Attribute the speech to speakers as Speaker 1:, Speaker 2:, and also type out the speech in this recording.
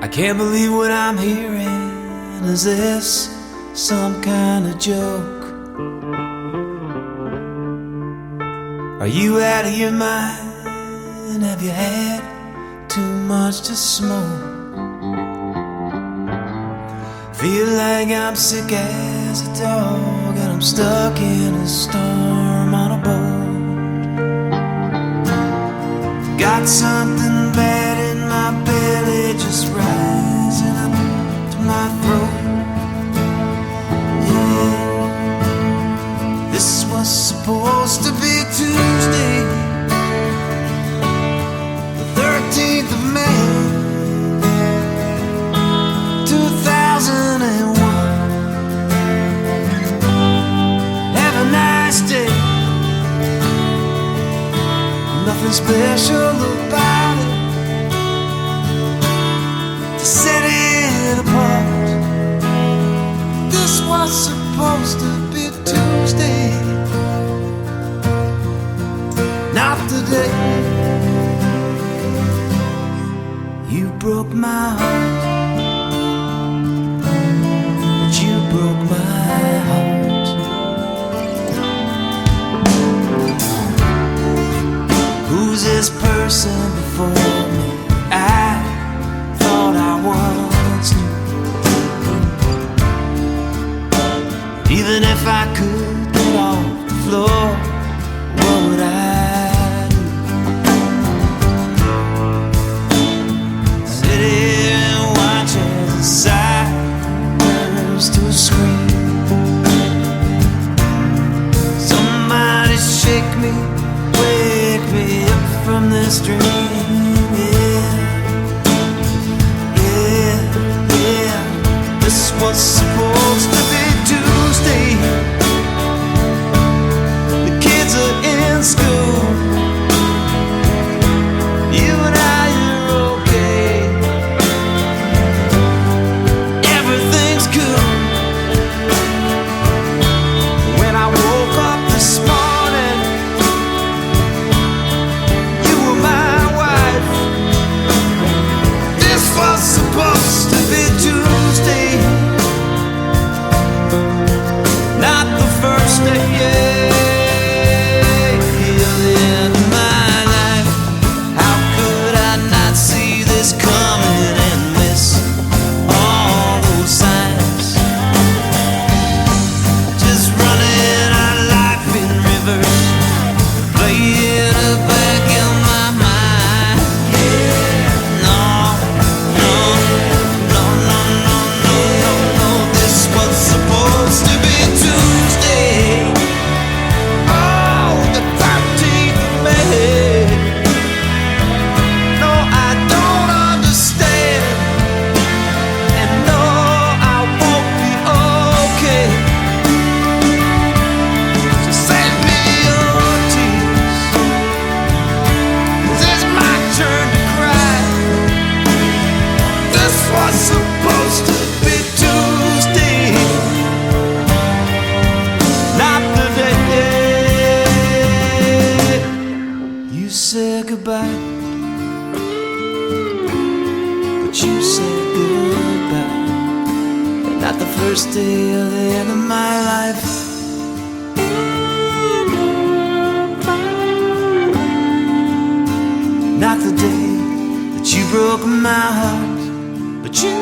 Speaker 1: I can't believe what I'm hearing. Is this some kind of joke? Are you out of your mind? Have you had too much to smoke? Feel like I'm sick as a dog and I'm stuck in a storm on a boat. Got something bad in my belly just rising up to my throat. Yeah, this was supposed to be Tuesday, the 13th of May, 2001. Have a nice day. Nothing special about it to set it apart. This was supposed to be Tuesday, not today. You broke my heart, but you broke my heart. Who's this person before me? I thought I once knew. Even if I could get off the floor, what would I do? Sit here and watch as the sight turns to a scream. Somebody shake me, wake me up from this dream. Yeah, yeah, yeah. This was supposed to be Tuesday. The kids are in school. You and I are okay. Everything's cool. When I woke up this morning, you were my wife. This was supposed to be Tuesday, not the first day, till the end of my life. How could I not see this coming and miss all those signs? Just running our life in reverse, playing it back in my mind. Yeah, no, no, no, no, no, no, no, no. This was supposed to be Tuesday. Oh, the 13th of May. No, I don't understand, and no, I won't be okay. So save me your tears, 'cause it's my turn to cry. This was supposed to be Tuesday, not the day. You said goodbye, but you said goodbye, and not the first day of the end of my life. Not the day that you broke my heart, but you